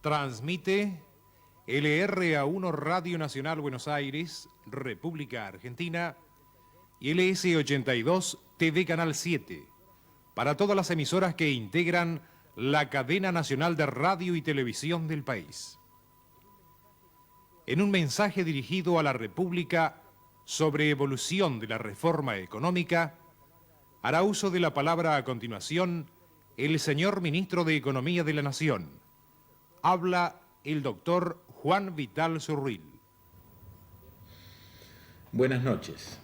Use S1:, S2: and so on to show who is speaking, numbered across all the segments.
S1: Transmite LRA1 Radio Nacional Buenos Aires, República Argentina, y LS82 TV Canal 7, para todas las emisoras que integran la cadena nacional de radio y televisión del país. En un mensaje dirigido a la República sobre evolución de la reforma económica, hará uso de la palabra a continuación el señor Ministro de Economía de la Nación. Habla el doctor Juan Vital Zurril.
S2: Buenas noches.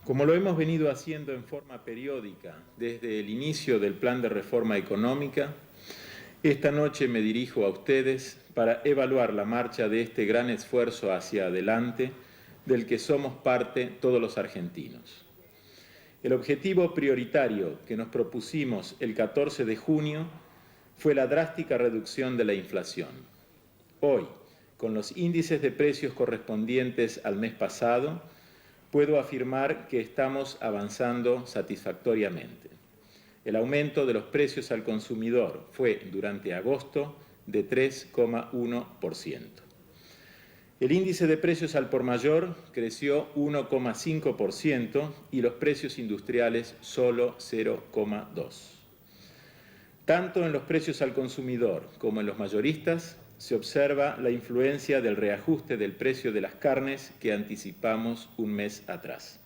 S2: Como lo hemos venido haciendo en forma periódica desde el inicio del plan de reforma económica, esta noche me dirijo a ustedes para evaluar la marcha de este gran esfuerzo hacia adelante del que somos parte todos los argentinos. El objetivo prioritario que nos propusimos el 14 de junio fue la drástica reducción de la inflación. Hoy, con los índices de precios correspondientes al mes pasado, puedo afirmar que estamos avanzando satisfactoriamente. El aumento de los precios al consumidor fue, durante agosto, de 3,1%. El índice de precios al por mayor creció 1,5% y los precios industriales solo 0,2%. Tanto en los precios al consumidor como en los mayoristas se observa la influencia del reajuste del precio de las carnes que anticipamos un mes atrás.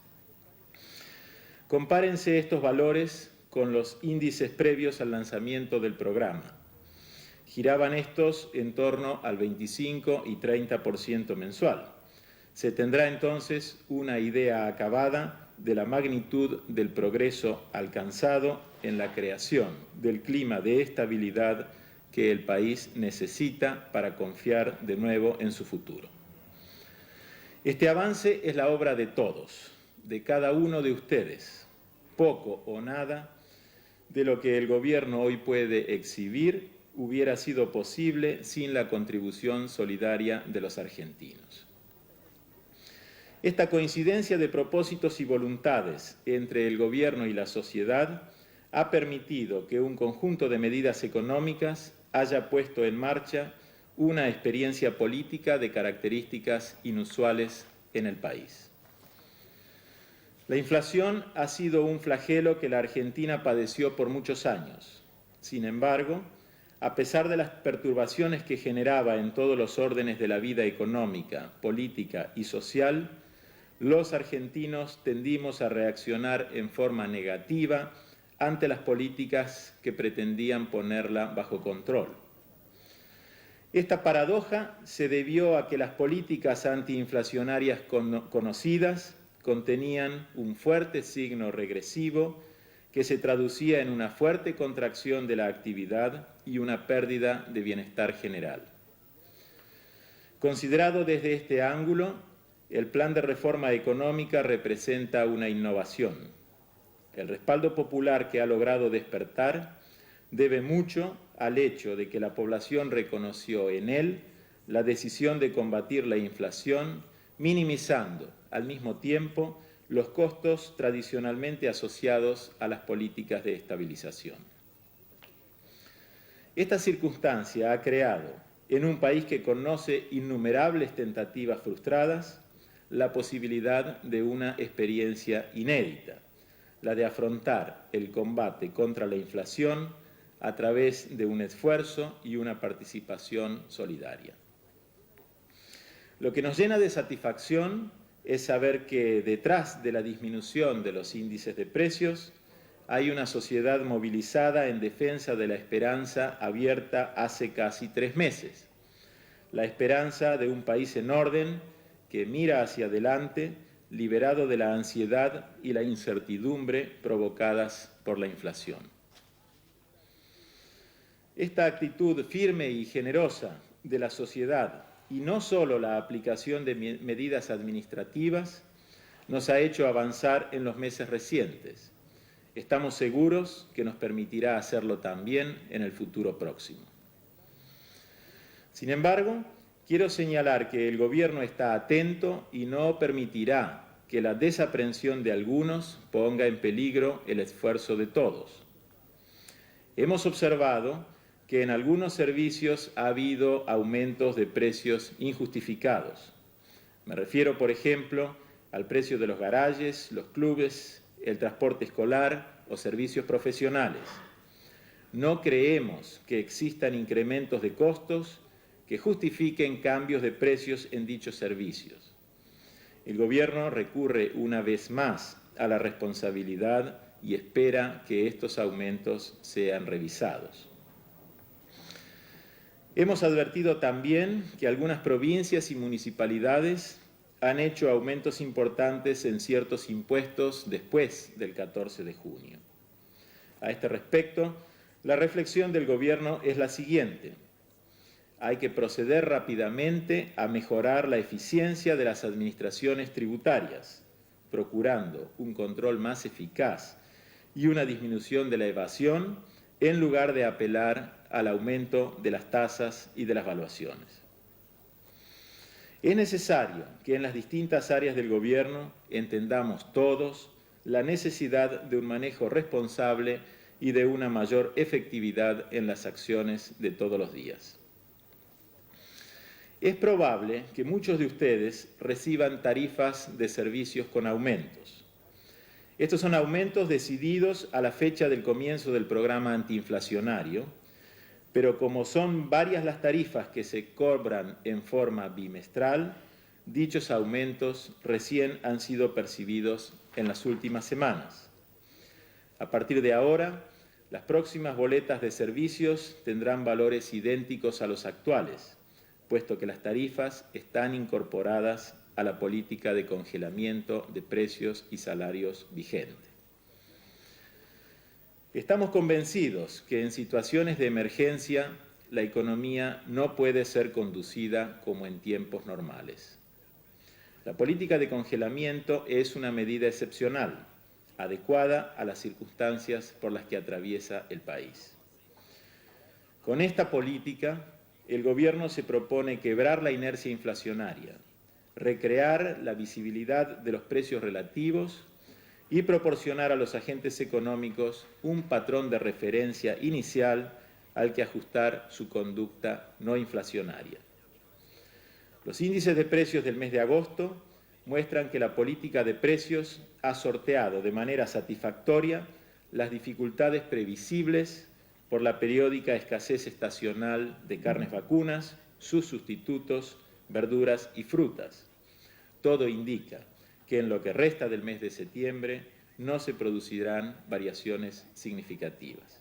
S2: Compárense estos valores con los índices previos al lanzamiento del programa. Giraban estos en torno al 25 y 30% mensual. Se tendrá entonces una idea acabada de la magnitud del progreso alcanzado en la creación del clima de estabilidad que el país necesita para confiar de nuevo en su futuro. Este avance es la obra de todos, de cada uno de ustedes. Poco o nada de lo que el gobierno hoy puede exhibir hubiera sido posible sin la contribución solidaria de los argentinos. Esta coincidencia de propósitos y voluntades entre el gobierno y la sociedad ha permitido que un conjunto de medidas económicas haya puesto en marcha una experiencia política de características inusuales en el país. La inflación ha sido un flagelo que la Argentina padeció por muchos años. Sin embargo, a pesar de las perturbaciones que generaba en todos los órdenes de la vida económica, política y social, los argentinos tendimos a reaccionar en forma negativa ante las políticas que pretendían ponerla bajo control. Esta paradoja se debió a que las políticas antiinflacionarias conocidas contenían un fuerte signo regresivo que se traducía en una fuerte contracción de la actividad y una pérdida de bienestar general. Considerado desde este ángulo, el plan de reforma económica representa una innovación. El respaldo popular que ha logrado despertar debe mucho al hecho de que la población reconoció en él la decisión de combatir la inflación, minimizando al mismo tiempo los costos tradicionalmente asociados a las políticas de estabilización. Esta circunstancia ha creado, en un país que conoce innumerables tentativas frustradas, la posibilidad de una experiencia inédita, la de afrontar el combate contra la inflación a través de un esfuerzo y una participación solidaria. Lo que nos llena de satisfacción es saber que detrás de la disminución de los índices de precios hay una sociedad movilizada en defensa de la esperanza abierta hace casi 3 meses, la esperanza de un país en orden que mira hacia adelante, liberado de la ansiedad y la incertidumbre provocadas por la inflación. Esta actitud firme y generosa de la sociedad, y no solo la aplicación de medidas administrativas, nos ha hecho avanzar en los meses recientes. Estamos seguros que nos permitirá hacerlo también en el futuro próximo. Sin embargo, quiero señalar que el Gobierno está atento y no permitirá que la desaprensión de algunos ponga en peligro el esfuerzo de todos. Hemos observado que en algunos servicios ha habido aumentos de precios injustificados. Me refiero, por ejemplo, al precio de los garajes, los clubes, el transporte escolar o servicios profesionales. No creemos que existan incrementos de costos que justifiquen cambios de precios en dichos servicios. El Gobierno recurre una vez más a la responsabilidad y espera que estos aumentos sean revisados. Hemos advertido también que algunas provincias y municipalidades han hecho aumentos importantes en ciertos impuestos después del 14 de junio. A este respecto, la reflexión del Gobierno es la siguiente. Hay que proceder rápidamente a mejorar la eficiencia de las administraciones tributarias, procurando un control más eficaz y una disminución de la evasión, en lugar de apelar al aumento de las tasas y de las valuaciones. Es necesario que en las distintas áreas del Gobierno entendamos todos la necesidad de un manejo responsable y de una mayor efectividad en las acciones de todos los días. Es probable que muchos de ustedes reciban tarifas de servicios con aumentos. Estos son aumentos decididos a la fecha del comienzo del programa antiinflacionario, pero como son varias las tarifas que se cobran en forma bimestral, dichos aumentos recién han sido percibidos en las últimas semanas. A partir de ahora, las próximas boletas de servicios tendrán valores idénticos a los actuales, puesto que las tarifas están incorporadas a la política de congelamiento de precios y salarios vigente. Estamos convencidos que en situaciones de emergencia la economía no puede ser conducida como en tiempos normales. La política de congelamiento es una medida excepcional, adecuada a las circunstancias por las que atraviesa el país. Con esta política, el Gobierno se propone quebrar la inercia inflacionaria, recrear la visibilidad de los precios relativos y proporcionar a los agentes económicos un patrón de referencia inicial al que ajustar su conducta no inflacionaria. Los índices de precios del mes de agosto muestran que la política de precios ha sorteado de manera satisfactoria las dificultades previsibles por la periódica escasez estacional de carnes vacunas, sus sustitutos, verduras y frutas. Todo indica que en lo que resta del mes de septiembre no se producirán variaciones significativas.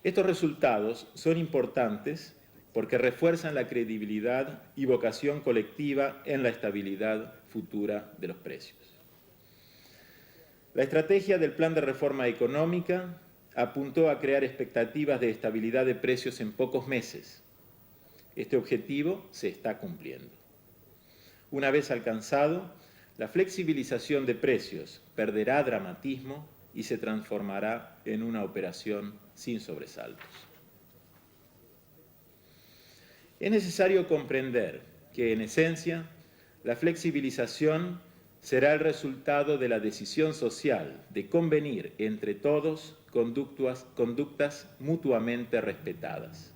S2: Estos resultados son importantes porque refuerzan la credibilidad y vocación colectiva en la estabilidad futura de los precios. La estrategia del Plan de Reforma Económica apuntó a crear expectativas de estabilidad de precios en pocos meses. Este objetivo se está cumpliendo. Una vez alcanzado, la flexibilización de precios perderá dramatismo y se transformará en una operación sin sobresaltos. Es necesario comprender que, en esencia, la flexibilización será el resultado de la decisión social de convenir entre todos conductas mutuamente respetadas.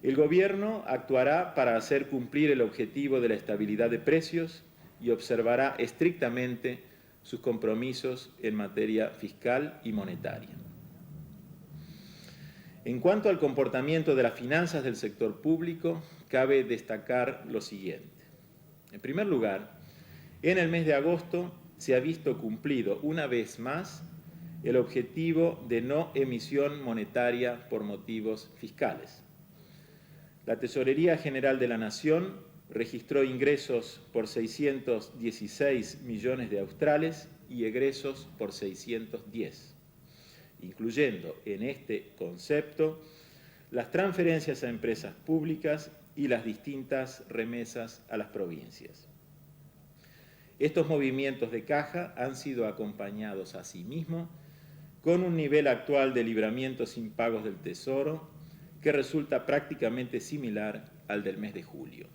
S2: El Gobierno actuará para hacer cumplir el objetivo de la estabilidad de precios y observará estrictamente sus compromisos en materia fiscal y monetaria. En cuanto al comportamiento de las finanzas del sector público, cabe destacar lo siguiente. En primer lugar, en el mes de agosto se ha visto cumplido una vez más el objetivo de no emisión monetaria por motivos fiscales. La Tesorería General de la Nación registró ingresos por 616 millones de australes y egresos por 610, incluyendo en este concepto las transferencias a empresas públicas y las distintas remesas a las provincias. Estos movimientos de caja han sido acompañados asimismo con un nivel actual de libramiento sin pagos del Tesoro que resulta prácticamente similar al del mes de julio.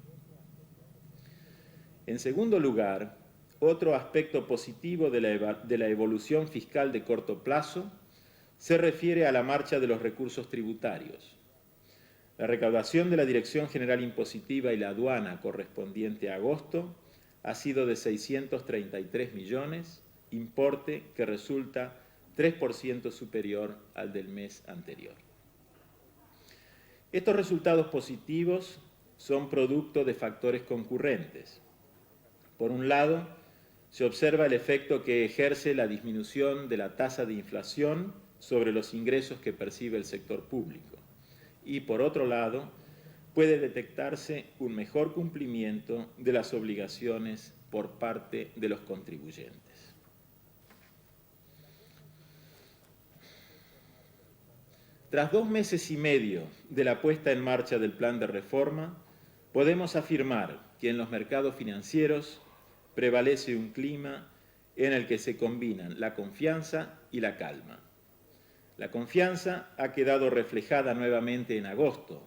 S2: En segundo lugar, otro aspecto positivo de la evolución fiscal de corto plazo se refiere a la marcha de los recursos tributarios. La recaudación de la Dirección General Impositiva y la aduana correspondiente a agosto ha sido de 633 millones, importe que resulta 3% superior al del mes anterior. Estos resultados positivos son producto de factores concurrentes. Por un lado, se observa el efecto que ejerce la disminución de la tasa de inflación sobre los ingresos que percibe el sector público. Y por otro lado, puede detectarse un mejor cumplimiento de las obligaciones por parte de los contribuyentes. Tras 2 meses y medio de la puesta en marcha del plan de reforma, podemos afirmar que en los mercados financieros prevalece un clima en el que se combinan la confianza y la calma. La confianza ha quedado reflejada nuevamente en agosto,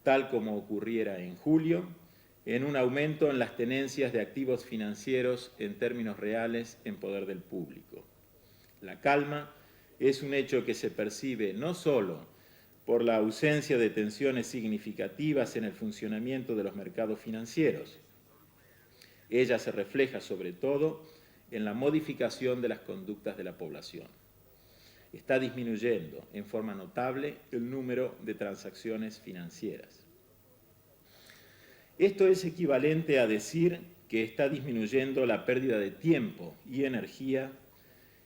S2: tal como ocurriera en julio, en un aumento en las tenencias de activos financieros en términos reales en poder del público. La calma es un hecho que se percibe no solo por la ausencia de tensiones significativas en el funcionamiento de los mercados financieros. Ella se refleja sobre todo en la modificación de las conductas de la población. Está disminuyendo en forma notable el número de transacciones financieras. Esto es equivalente a decir que está disminuyendo la pérdida de tiempo y energía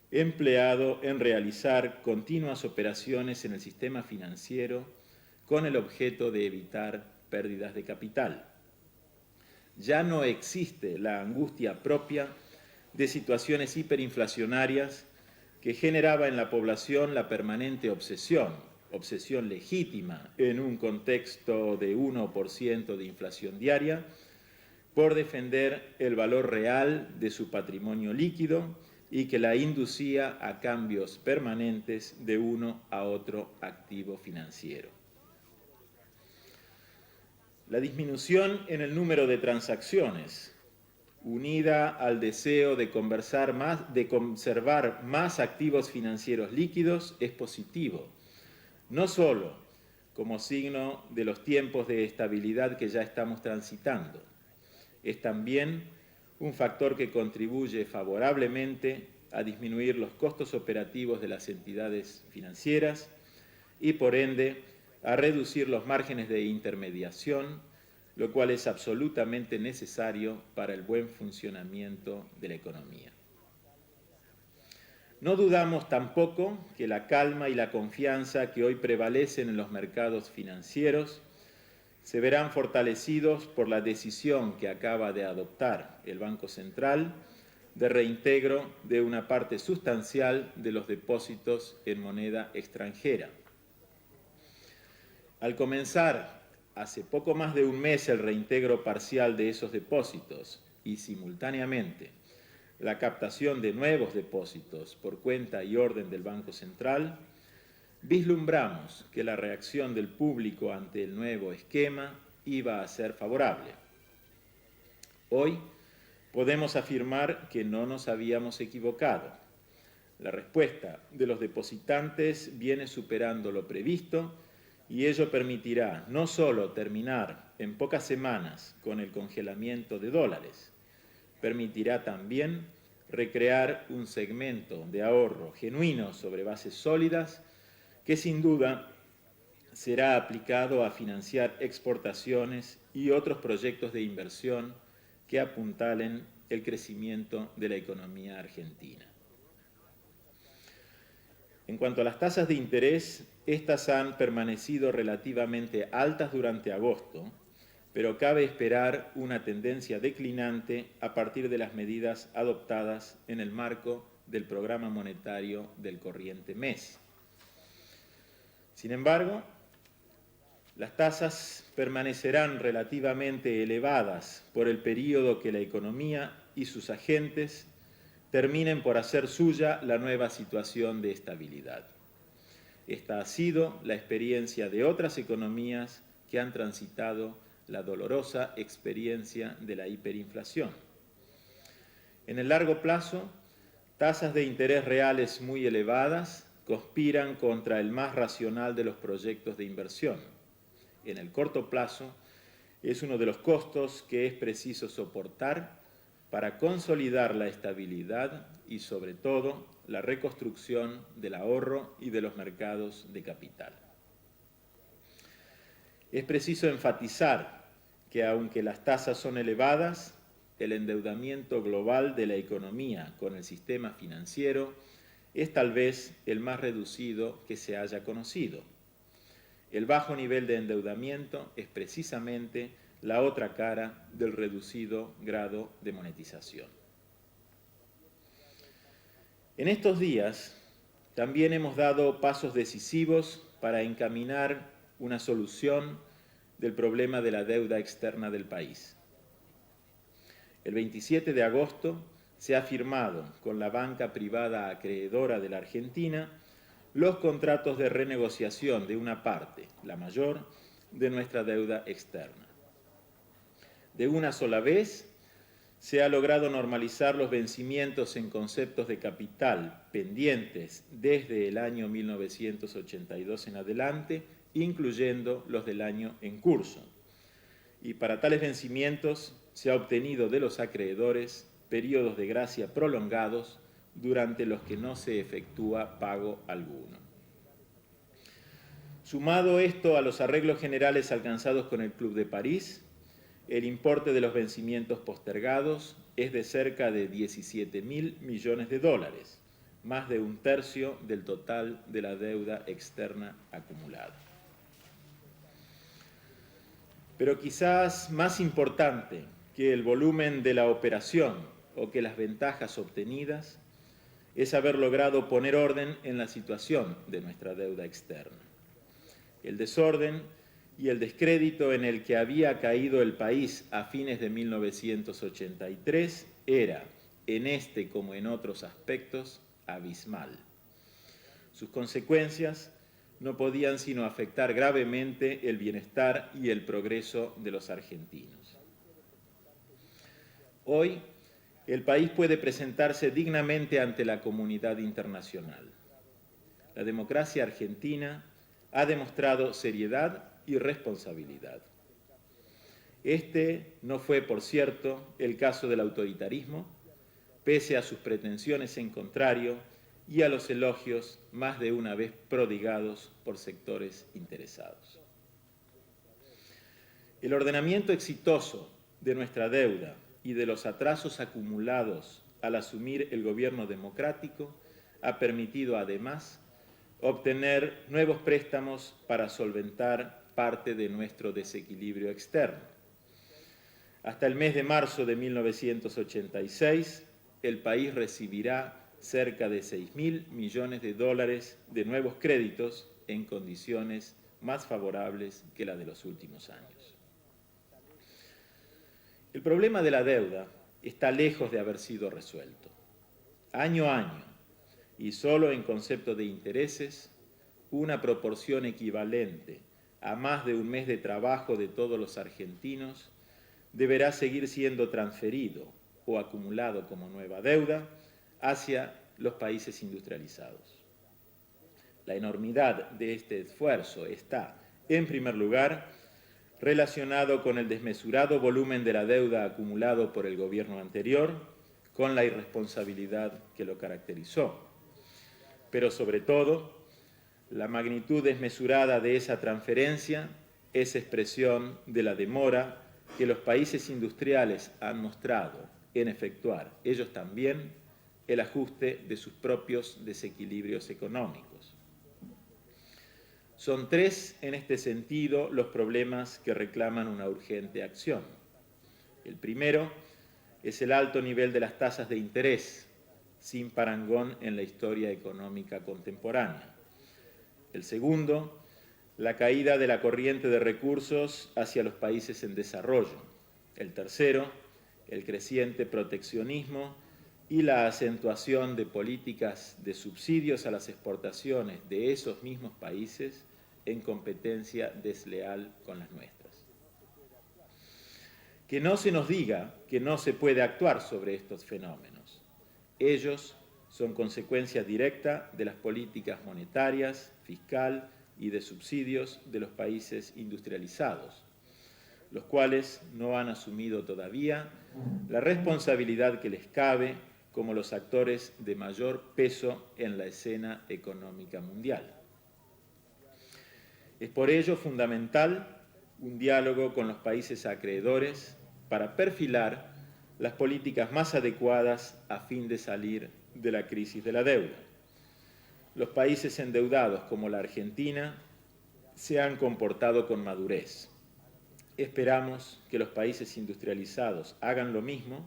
S2: empleado en realizar continuas operaciones en el sistema financiero con el objeto de evitar pérdidas de capital. Ya no existe la angustia propia de situaciones hiperinflacionarias que generaba en la población la permanente obsesión legítima en un contexto de 1% de inflación diaria, por defender el valor real de su patrimonio líquido y que la inducía a cambios permanentes de uno a otro activo financiero. La disminución en el número de transacciones, unida al deseo de conservar más activos financieros líquidos, es positivo, no solo como signo de los tiempos de estabilidad que ya estamos transitando, es también un factor que contribuye favorablemente a disminuir los costos operativos de las entidades financieras y, por ende, a reducir los márgenes de intermediación, lo cual es absolutamente necesario para el buen funcionamiento de la economía. No dudamos tampoco que la calma y la confianza que hoy prevalecen en los mercados financieros se verán fortalecidos por la decisión que acaba de adoptar el Banco Central de reintegro de una parte sustancial de los depósitos en moneda extranjera. Al comenzar hace poco más de un mes el reintegro parcial de esos depósitos y simultáneamente la captación de nuevos depósitos por cuenta y orden del Banco Central, vislumbramos que la reacción del público ante el nuevo esquema iba a ser favorable. Hoy podemos afirmar que no nos habíamos equivocado. La respuesta de los depositantes viene superando lo previsto y ello permitirá no solo terminar en pocas semanas con el congelamiento de dólares, permitirá también recrear un segmento de ahorro genuino sobre bases sólidas que sin duda será aplicado a financiar exportaciones y otros proyectos de inversión que apuntalen el crecimiento de la economía argentina. En cuanto a las tasas de interés, estas han permanecido relativamente altas durante agosto, pero cabe esperar una tendencia declinante a partir de las medidas adoptadas en el marco del programa monetario del corriente mes. Sin embargo, las tasas permanecerán relativamente elevadas por el periodo que la economía y sus agentes terminen por hacer suya la nueva situación de estabilidad. Esta ha sido la experiencia de otras economías que han transitado la dolorosa experiencia de la hiperinflación. En el largo plazo, tasas de interés reales muy elevadas conspiran contra el más racional de los proyectos de inversión. En el corto plazo, es uno de los costos que es preciso soportar para consolidar la estabilidad y, sobre todo, la reconstrucción del ahorro y de los mercados de capital. Es preciso enfatizar que, aunque las tasas son elevadas, el endeudamiento global de la economía con el sistema financiero es tal vez el más reducido que se haya conocido. El bajo nivel de endeudamiento es precisamente la otra cara del reducido grado de monetización. En estos días también hemos dado pasos decisivos para encaminar una solución del problema de la deuda externa del país. El 27 de agosto se ha firmado con la banca privada acreedora de la Argentina los contratos de renegociación de una parte, la mayor, de nuestra deuda externa. De una sola vez se ha logrado normalizar los vencimientos en conceptos de capital pendientes desde el año 1982 en adelante, incluyendo los del año en curso. Y para tales vencimientos se ha obtenido de los acreedores periodos de gracia prolongados durante los que no se efectúa pago alguno. Sumado esto a los arreglos generales alcanzados con el Club de París, el importe de los vencimientos postergados es de cerca de 17.000 millones de dólares, más de un tercio del total de la deuda externa acumulada. Pero quizás más importante que el volumen de la operación o que las ventajas obtenidas es haber logrado poner orden en la situación de nuestra deuda externa. El desorden y el descrédito en el que había caído el país a fines de 1983 era, en este como en otros aspectos, abismal. Sus consecuencias no podían sino afectar gravemente el bienestar y el progreso de los argentinos. Hoy, el país puede presentarse dignamente ante la comunidad internacional. La democracia argentina ha demostrado seriedad y responsabilidad. Este no fue, por cierto, el caso del autoritarismo, pese a sus pretensiones en contrario y a los elogios más de una vez prodigados por sectores interesados. El ordenamiento exitoso de nuestra deuda y de los atrasos acumulados al asumir el gobierno democrático ha permitido, además, obtener nuevos préstamos para solventar parte de nuestro desequilibrio externo. Hasta el mes de marzo de 1986, el país recibirá cerca de 6.000 millones de dólares de nuevos créditos en condiciones más favorables que la de los últimos años. El problema de la deuda está lejos de haber sido resuelto. Año a año, y solo en concepto de intereses, una proporción equivalente a más de un mes de trabajo de todos los argentinos deberá seguir siendo transferido o acumulado como nueva deuda hacia los países industrializados. La enormidad de este esfuerzo está, en primer lugar, relacionado con el desmesurado volumen de la deuda acumulado por el gobierno anterior, con la irresponsabilidad que lo caracterizó. Pero sobre todo, la magnitud desmesurada de esa transferencia es expresión de la demora que los países industriales han mostrado en efectuar, ellos también, el ajuste de sus propios desequilibrios económicos. Son tres, en este sentido, los problemas que reclaman una urgente acción. El primero es el alto nivel de las tasas de interés, sin parangón en la historia económica contemporánea. El segundo, la caída de la corriente de recursos hacia los países en desarrollo. El tercero, el creciente proteccionismo y la acentuación de políticas de subsidios a las exportaciones de esos mismos países en competencia desleal con las nuestras. Que no se nos diga que no se puede actuar sobre estos fenómenos. Ellos son consecuencia directa de las políticas monetarias, fiscal y de subsidios de los países industrializados, los cuales no han asumido todavía la responsabilidad que les cabe como los actores de mayor peso en la escena económica mundial. Es por ello fundamental un diálogo con los países acreedores para perfilar las políticas más adecuadas a fin de salir de la crisis de la deuda. Los países endeudados, como la Argentina, se han comportado con madurez. Esperamos que los países industrializados hagan lo mismo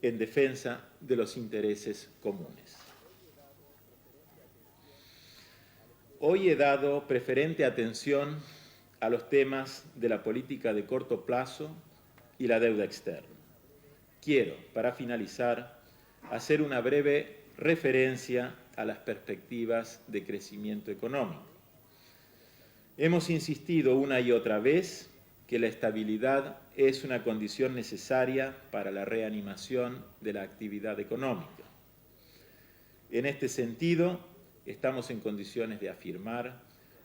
S2: en defensa de los intereses comunes. Hoy he dado preferente atención a los temas de la política de corto plazo y la deuda externa. Quiero, para finalizar, hacer una breve referencia a las perspectivas de crecimiento económico. Hemos insistido una y otra vez que la estabilidad es una condición necesaria para la reanimación de la actividad económica. En este sentido, estamos en condiciones de afirmar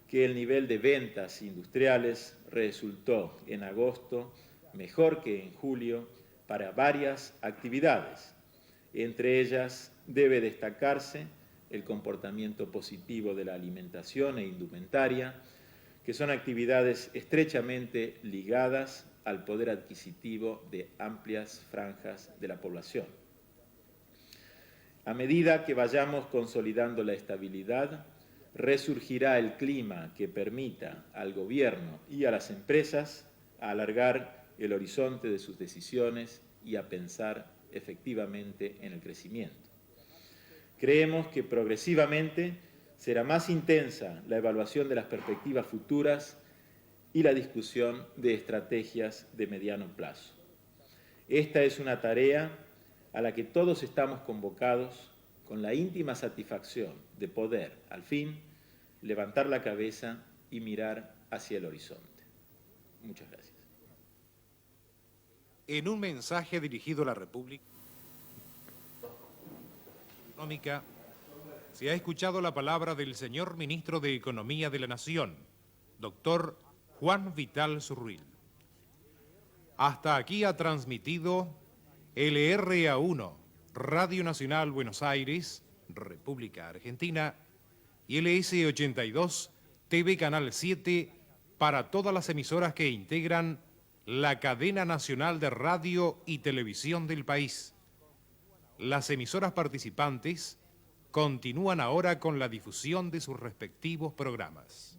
S2: que el nivel de ventas industriales resultó en agosto mejor que en julio para varias actividades. Entre ellas debe destacarse el comportamiento positivo de la alimentación e indumentaria, que son actividades estrechamente ligadas al poder adquisitivo de amplias franjas de la población. A medida que vayamos consolidando la estabilidad, resurgirá el clima que permita al gobierno y a las empresas alargar el horizonte de sus decisiones y a pensar efectivamente en el crecimiento. Creemos que progresivamente será más intensa la evaluación de las perspectivas futuras y la discusión de estrategias de mediano plazo. Esta es una tarea a la que todos estamos convocados con la íntima satisfacción de poder, al fin, levantar la cabeza y mirar hacia el horizonte. Muchas gracias.
S1: En un mensaje dirigido a la República Económica, se ha escuchado la palabra del señor Ministro de Economía de la Nación, doctor Juan Vital Zurril. Hasta aquí ha transmitido LRA1, Radio Nacional Buenos Aires, República Argentina, y LS82, TV Canal 7, para todas las emisoras que integran la cadena nacional de radio y televisión del país. Las emisoras participantes continúan ahora con la difusión de sus respectivos programas.